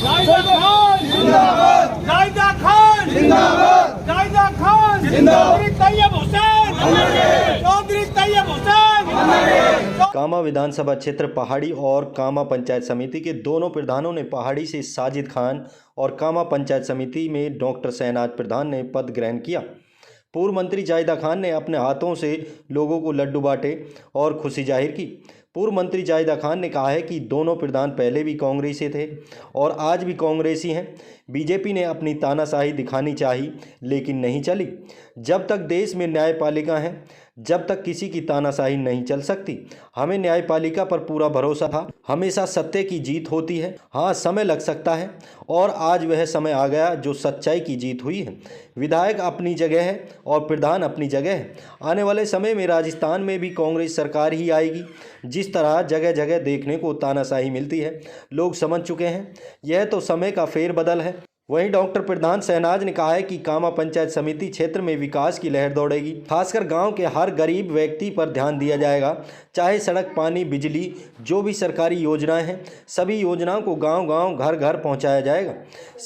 जायदा खान जिंदाबाद, जायदा खान जिंदाबाद, जायदा खान जिंदाबाद, तैयब हुसैन चौधरी तैयब हुसैन। कामा विधानसभा क्षेत्र पहाड़ी और कामा पंचायत समिति के दोनों प्रधानों ने पहाड़ी से साजिद खान और कामा पंचायत समिति में डॉक्टर शहनाज प्रधान ने पद ग्रहण किया। पूर्व मंत्री जायदा खान ने अपने हाथों से लोगों को लड्डू बांटे और खुशी जाहिर की। पूर्व मंत्री जायदा खान ने कहा है कि दोनों प्रधान पहले भी कांग्रेसी थे और आज भी कांग्रेसी हैं। बीजेपी ने अपनी तानाशाही दिखानी चाहिए लेकिन नहीं चली। जब तक देश में न्यायपालिका है, जब तक किसी की तानाशाही नहीं चल सकती। हमें न्यायपालिका पर पूरा भरोसा था। हमेशा सत्य की जीत होती है। हाँ, समय लग सकता है और आज वह समय आ गया जो सच्चाई की जीत हुई है। विधायक अपनी जगह है और प्रधान अपनी जगह है। आने वाले समय में राजस्थान में भी कांग्रेस सरकार ही आएगी। जिस तरह जगह जगह देखने को तानाशाही मिलती है, लोग समझ चुके हैं। यह तो समय का फेरबदल है। वहीं डॉक्टर प्रधान शहनाज ने कहा है कि कामा पंचायत समिति क्षेत्र में विकास की लहर दौड़ेगी। खासकर गांव के हर गरीब व्यक्ति पर ध्यान दिया जाएगा। चाहे सड़क, पानी, बिजली, जो भी सरकारी योजनाएं हैं, सभी योजनाओं को गांव-गांव, घर-घर पहुंचाया जाएगा।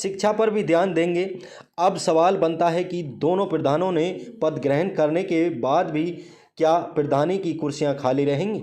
शिक्षा पर भी ध्यान देंगे। अब सवाल बनता है कि दोनों प्रधानों ने पद ग्रहण करने के बाद भी क्या प्रधानी की कुर्सियां खाली रहेंगी?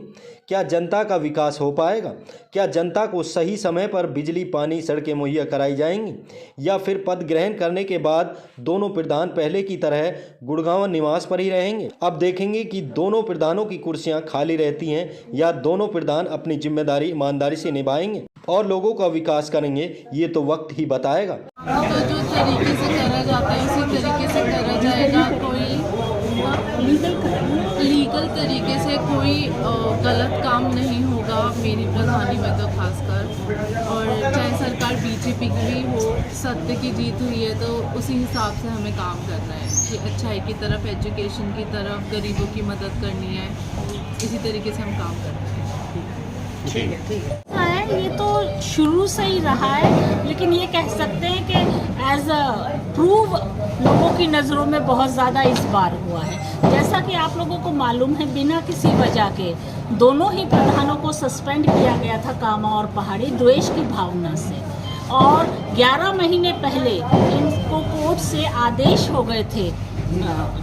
क्या जनता का विकास हो पाएगा? क्या जनता को सही समय पर बिजली, पानी, सड़कें मुहैया कराई जाएंगी? या फिर पद ग्रहण करने के बाद दोनों प्रधान पहले की तरह गुड़गांव निवास पर ही रहेंगे? अब देखेंगे कि दोनों प्रधानों की कुर्सियां खाली रहती हैं या दोनों प्रधान अपनी जिम्मेदारी ईमानदारी से निभाएंगे और लोगों का विकास करेंगे। ये तो वक्त ही बताएगा। तो जो तरीके से करा जाता है उसी तरीके से करा जाएगा। कोई लीगल तरीके से कोई गलत काम नहीं होगा मेरी प्रधानी में तो खासकर। और चाहे सरकार बीजेपी की भी हो, सत्य की जीत हुई है तो उसी हिसाब से हमें काम करना है कि अच्छाई की तरफ, एजुकेशन की तरफ, गरीबों की मदद करनी है। इसी तरीके से हम काम कर रहे हैं। ठीक है, ये तो शुरू से ही रहा है, लेकिन ये कह सकते हैं कि एज अ प्रूव लोगों की नज़रों में बहुत ज़्यादा इस बार हुआ है। जैसा कि आप लोगों को मालूम है, बिना किसी वजह के दोनों ही प्रधानों को सस्पेंड किया गया था, कामा और पहाड़ी, द्वेष की भावना से। और 11 महीने पहले इनको कोर्ट से आदेश हो गए थे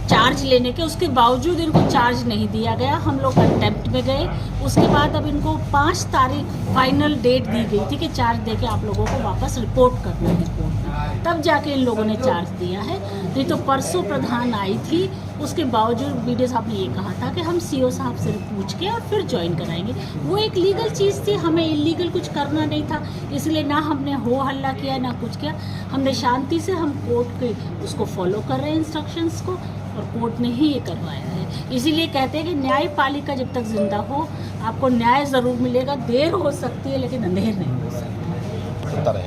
चार्ज लेने के, उसके बावजूद इनको चार्ज नहीं दिया गया। हम लोग कंटेम्प्ट में गए। उसके बाद अब इनको 5 तारीख फाइनल डेट दी गई थी कि चार्ज देके आप लोगों को वापस रिपोर्ट करना है कोर्ट में, तब जाके इन लोगों ने चार्ज दिया है। नहीं तो परसों प्रधान आई थी, उसके बावजूद बीडीओ साहब ने ये कहा था कि हम सीओ साहब से पूछ के और फिर ज्वाइन कराएंगे। वो एक लीगल चीज़ थी, हमें इलीगल कुछ करना नहीं था, इसलिए ना हमने हो हल्ला किया ना कुछ किया। हमने शांति से, हम कोर्ट के उसको फॉलो कर रहे हैं इंस्ट्रक्शंस को, और कोर्ट ने ही ये करवाया है। इसीलिए कहते हैं कि न्यायपालिका जब तक जिंदा हो आपको न्याय ज़रूर मिलेगा। देर हो सकती है लेकिन अंधेर नहीं हो सकता।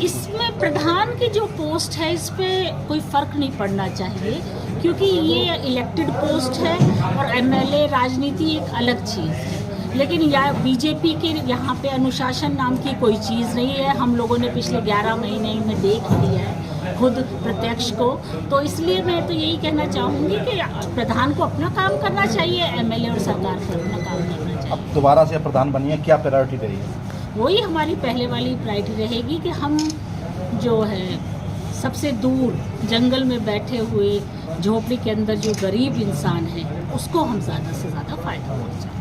इसमें प्रधान की जो पोस्ट है, इस पर कोई फ़र्क नहीं पड़ना चाहिए, क्योंकि ये इलेक्टेड पोस्ट है और एमएलए राजनीति एक अलग चीज़ है। लेकिन या बीजेपी के यहाँ पे अनुशासन नाम की कोई चीज़ नहीं है। हम लोगों ने पिछले 11 महीने में देख लिया है खुद प्रत्यक्ष को। तो इसलिए मैं तो यही कहना चाहूँगी कि प्रधान को अपना काम करना चाहिए, एमएलए और सरकार को अपना काम करना चाहिए। अब दोबारा से प्रधान बनिए, क्या प्रायोरिटी रहेगी? वही हमारी पहले वाली प्रायोरिटी रहेगी कि हम जो है सबसे दूर जंगल में बैठे हुए, झोपड़ी के अंदर जो गरीब इंसान है, उसको हम ज़्यादा से ज़्यादा फ़ायदा पहुँचाएं।